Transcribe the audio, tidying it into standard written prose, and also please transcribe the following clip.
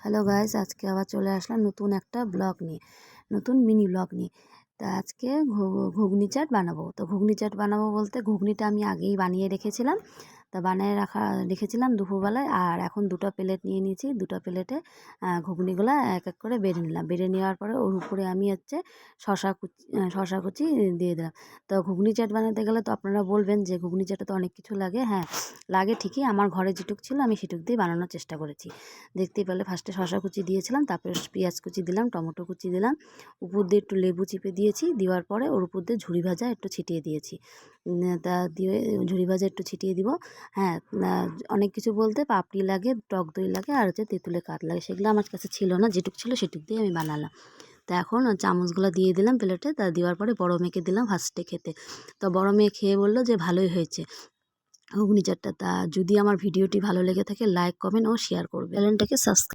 Hello guys, আজকে আবার চলে আসলাম নতুন একটা ব্লগ নিয়ে, নতুন মিনি ব্লগ নিয়ে। তা আজকে ঘুগনি চাট বানাবো। তো ঘুগনি চাট বানাবো বলতে ঘুগনিটা আমি আগেই বানিয়ে রেখেছিলাম। তা বানিয়ে রেখেছিলাম দুপুরবেলায়। আর এখন দুটো প্লেট নিয়ে নিয়েছি। দুটো প্লেটে ঘুগনিগুলো এক এক করে বেড়ে নিলাম। বেড়ে নেওয়ার পরে ওর উপরে আমি শশা কুচি দিয়ে দিলাম। তো ঘুগনি চাট বানাতে গেলে তো আপনারা বলবেন যে ঘুগনি চাটে তো অনেক কিছু লাগে। হ্যাঁ, লাগে ঠিকই। আমার ঘরে যেটুক ছিল আমি সেটুক দিয়ে বানানোর চেষ্টা করেছি। দেখতেই পেলে ফার্স্টে শশা কুচি দিয়েছিলাম, তারপরে পেঁয়াজ কুচি দিলাম, টমেটো কুচি দিলাম, উপর দিয়ে একটু লেবু চিপে দিয়েছি। দেওয়ার পরে ওর উপর দিয়ে ঝুরি ভাজা একটু ছিটিয়ে দিয়েছি। তা দিয়ে ঝুরি ভাজা একটু ছিটিয়ে দিব। হ্যাঁ, অনেক কিছু বলতে পাপড়ি লাগে, টক দই লাগে, আর হচ্ছে তেঁতুলের কাঠ লাগে। সেগুলো আমার কাছে ছিল না, যেটুক ছিল সেটুক দিয়ে আমি বানালাম। তা এখন চামচগুলো দিয়ে দিলাম প্লেটে। তা দেওয়ার পরে বড় মেয়েকে দিলাম ফার্স্টে খেতে। তো বড় মেয়ে খেয়ে বললো যে ভালোই হয়েছে ঘুগনি চাটটা। তা যদি আমার ভিডিওটি ভালো লেগে থাকে লাইক, কমেন্ট ও শেয়ার করবে। চ্যানেলটাকে সাবস্ক্রাইব